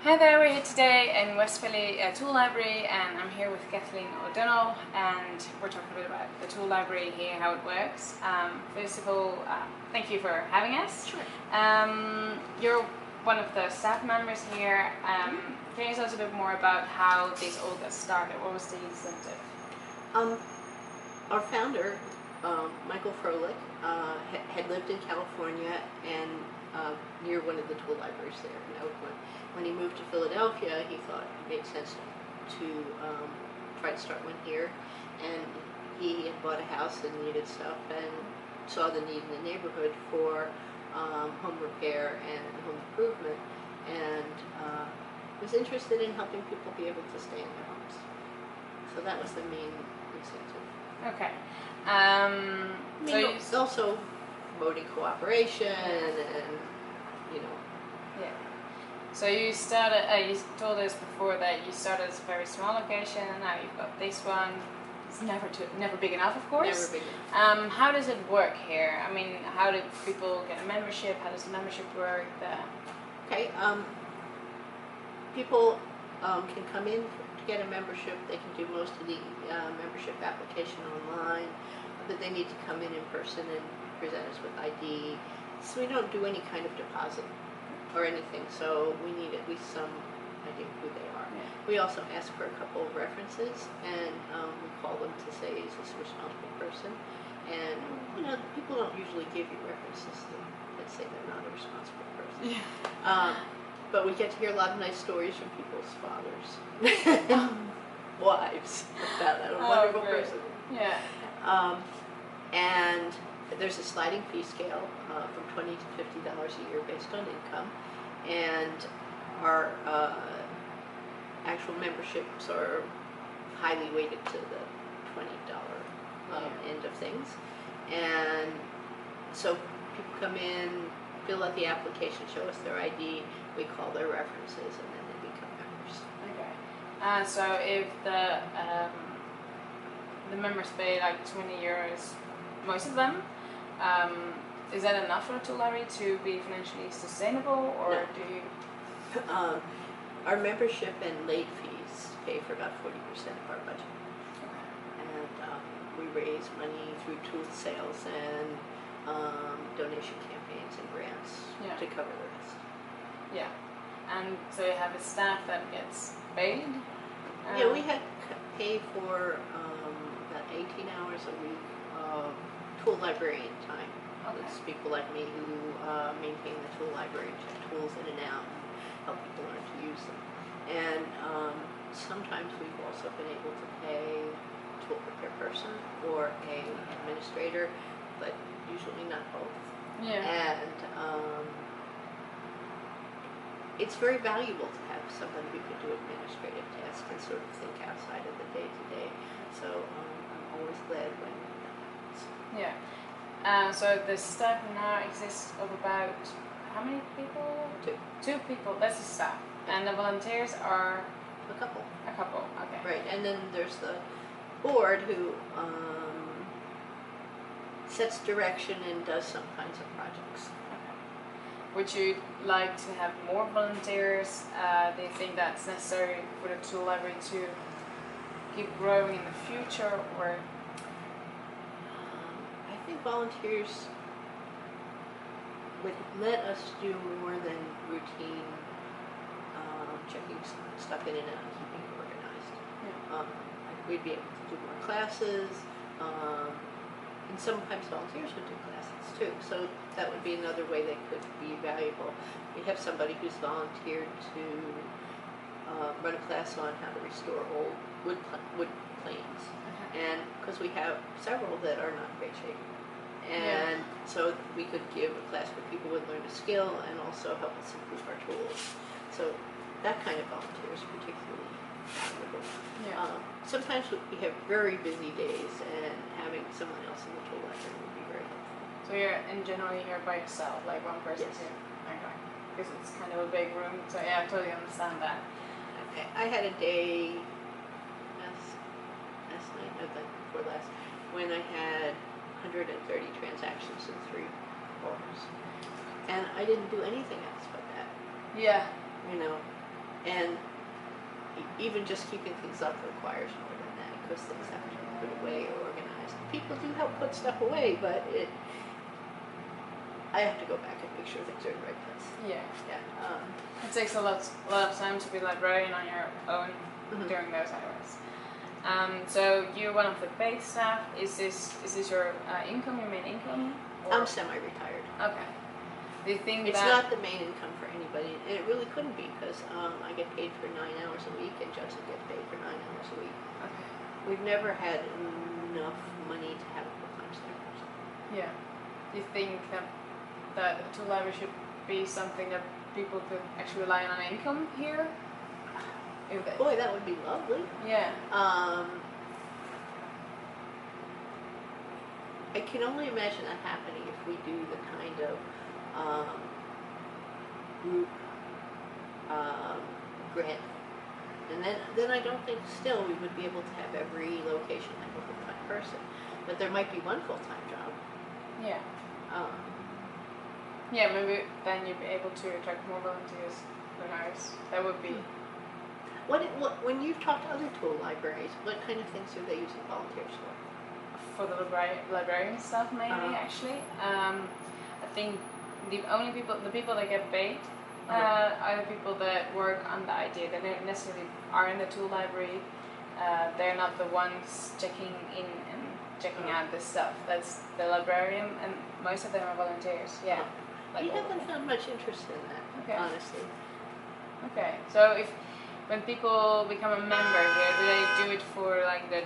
Hi there, we're here today in West Philly Tool Library, and I'm here with Kathleen O'Donnell, and we're talking a bit about the Tool Library here, how it works. First of all, thank you for having us. Sure. You're one of the staff members here. Can you tell us a bit more about how this all got started? What was the incentive? Our founder, Michael Froelich, had lived in California and near one of the tool libraries there in Oakland. When he moved to Philadelphia, he thought it made sense to try to start one here. And he had bought a house and needed stuff and saw the need in the neighborhood for home repair and home improvement, and was interested in helping people be able to stay in their homes. So that was the main incentive. Okay. Also promoting cooperation and, you know. Yeah. So you started, you told us before that you started as a very small location, and now you've got this one. It's never big enough, of course. Never big enough. How does it work here? I mean, how do people get a membership? How does the membership work? Okay. People can come in to get a membership. They can do most of the membership application online, but they need to come in person and present us with ID. So we don't do any kind of deposit or anything, so we need at least some idea who they are. Yeah. We also ask for a couple of references, and we call them to say, is this a responsible person? And, you know, people don't usually give you references that say they're not a responsible person. Yeah. But we get to hear a lot of nice stories from people's fathers, wives, about that. A wonderful person. Yeah. And there's a sliding fee scale from $20 to $50 a year based on income, and our actual memberships are highly weighted to the $20 end of things. And so people come in, fill out the application, show us their ID, we call their references, and then they become members. Okay. So if the members pay like €20, most of them, is that enough for the tool library to be financially sustainable, or No. do you? Our membership and late fees pay for about 40% of our budget. Okay. And we raise money through tool sales and donation campaigns and grants to cover the rest. Yeah. And so you have a staff that gets paid? Yeah, we had pay for about 18 hours a week of tool librarian time. Okay. It's people like me who maintain the tool library, check tools in and out, and help people learn to use them. And sometimes we've also been able to pay a tool repair person or an administrator, but usually not both. Yeah. And it's very valuable to have somebody who can do administrative tasks and sort of think outside of the day-to-day. So I'm always glad when that happens. Yeah. So the staff now exists of about how many people? Two people. That's the staff. And the volunteers are A couple. a couple. Okay. Right, and then there's the board who sets direction and does some kinds of projects. Okay. Would you like to have more volunteers? Do you think that's necessary for the tool library to keep growing in the future, or? I think volunteers would let us do more than routine checking stuff in and out and keeping it organized. Yeah. We'd be able to do more classes, and sometimes volunteers would do classes too, so that would be another way they could be valuable. We have somebody who's volunteered to run a class on how to restore old wood planes, and because we have several that are not in great shape. And so we could give a class where people would learn a skill and also help us improve our tools. So that kind of volunteer is particularly valuable. Yeah. Sometimes we have very busy days, and having someone else in the tool library would be very helpful. So you're in generally here by yourself, like one person? Yes. Too? Okay. Because it's kind of a big room, so yeah, I totally understand that. I had a day last night, no, the night before last, when I had 130 transactions in 3 hours. And I didn't do anything else but that. Yeah. You know, And even just keeping things up requires more than that because things have to be put away or organized. People do help put stuff away, but I have to go back and make sure things are in the right place. Yeah. Yeah. It takes a lot of time to be librarian on your own during those hours. So you're one of the paid staff. Is this your income, your main income? Or? I'm semi-retired. Okay. Do you think it's not the main income for anybody? And it really couldn't be because I get paid for 9 hours a week and Judson gets paid for 9 hours a week. Okay. We've never had enough money to have a full-time staff person. Yeah. Do you think that a tool library should be something that people could actually rely on income here? Boy, that would be lovely. Yeah. I can only imagine that happening if we do the kind of group grant. And then I don't think still we would be able to have every location have a full-time person. But there might be one full-time job. Yeah. Yeah, maybe then you'd be able to attract more volunteers. Who knows? That would be... When you've talked to other tool libraries, what kind of things are they using volunteers for? For the librarian stuff mainly, actually. I think the people that get paid are the people that work on the idea. They don't necessarily are in the tool library. They're not the ones checking in and checking out this stuff. That's the librarian, and most of them are volunteers. Yeah. We haven't found much interest in that, honestly. Okay, so when people become a member here, do they do it for like the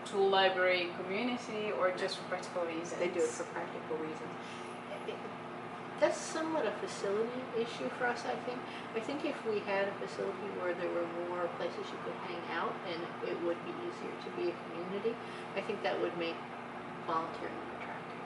tool library community or just for practical reasons? They do it for practical reasons. That's somewhat a facility issue for us, I think. I think if we had a facility where there were more places you could hang out and it would be easier to be a community, I think that would make volunteering more attractive.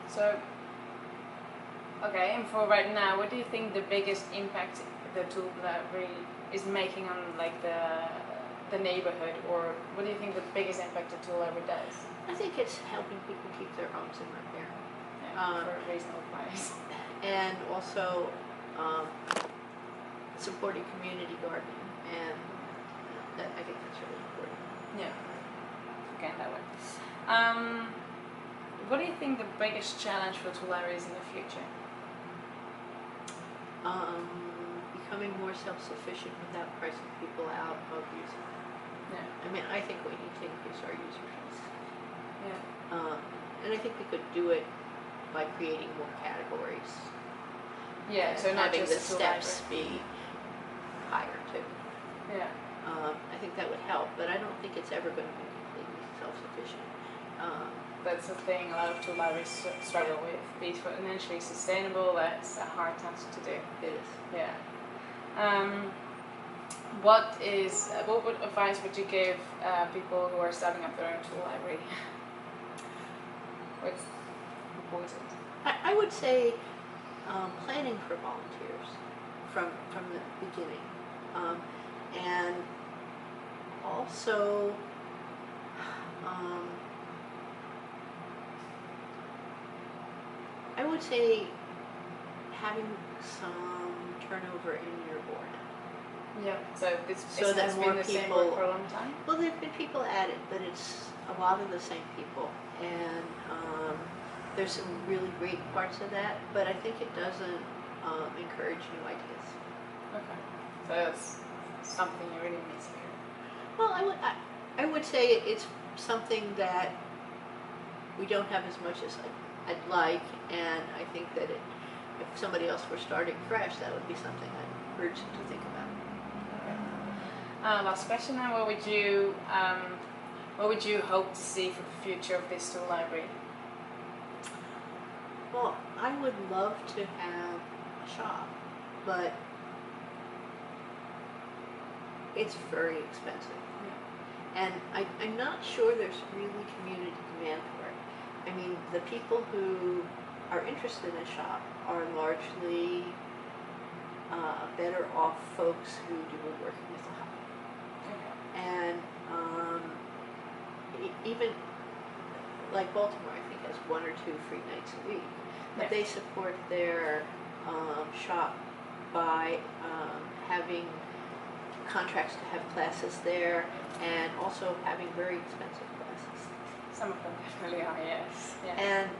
So, okay, and for right now, what do you think the biggest impact the tool library is making on like the neighborhood, or what do you think the biggest impact the tool library does? I think it's helping people keep their homes in repair. For a reasonable price. And also supporting community gardening, and I think that's really important. Yeah, okay, that way. What do you think the biggest challenge for tool libraries in the future? Becoming more self-sufficient without pricing people out of using it. Yeah. I mean, I think we need to increase our user fees. Yeah. And I think we could do it by creating more categories. Yeah, so not having just the steps be higher too. Yeah. I think that would help, but I don't think it's ever going to be completely self-sufficient. That's the thing a lot of tool libraries struggle with. Be financially sustainable, that's a hard task to do. It is. Yeah. What advice would you give people who are starting up their own tool library? What's important? I would say planning for volunteers from the beginning, and also I would say having some turnover in your board. Yeah. So that has more been the same people- board for a long time? Well, there have been people added, but it's a lot of the same people, and there's some really great parts of that, but I think it doesn't encourage new ideas. Okay. So that's something you really miss here. Well, I would say it's something that we don't have as much as I'd like, and I think that if somebody else were starting fresh, that would be something I'd urge them to think about. Okay. Last question then, what would you hope to see for the future of this tool library? Well, I would love to have a shop, but it's very expensive. And I'm not sure there's really community demand for it. I mean, the people who are interested in a shop are largely better off folks who do working with a hobby. Okay. And even like Baltimore, I think, has 1 or 2 free nights a week. But they support their shop by having contracts to have classes there, and also having very expensive classes. Some of them definitely are, yes. Yeah. And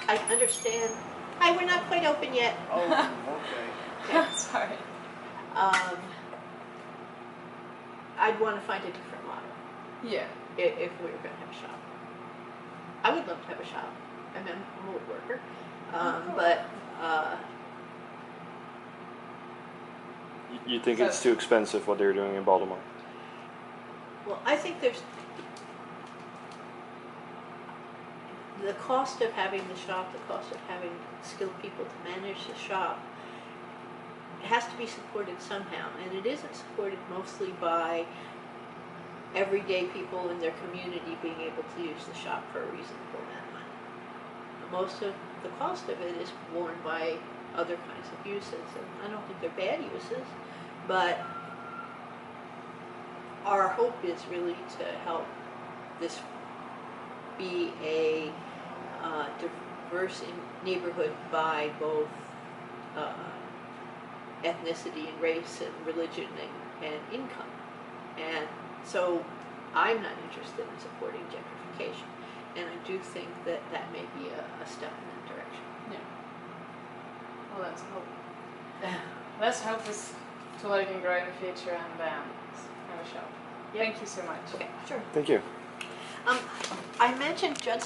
I understand. Hi, we're not quite open yet. Oh, okay. Sorry. I'd want to find a different model Yeah. if we were going to have a shop. I would love to have a shop. I'm a woodworker, cool. but You think it's too expensive what they're doing in Baltimore? well, I think there's the cost of having the shop, the cost of having skilled people to manage the shop. It has to be supported somehow, and it isn't supported mostly by everyday people in their community being able to use the shop for a reasonable amount of money. Most of the cost of it is borne by other kinds of uses, and I don't think they're bad uses, but our hope is really to help this be a diverse neighborhood by both ethnicity and race and religion and income. And so I'm not interested in supporting gentrification, and I do think that that may be a step in that direction. Yeah. Well, let's hope. Let's hope this tool can grow in the future and have a shop. Yep. Thank you so much. Okay, sure. Thank you. I mentioned Judson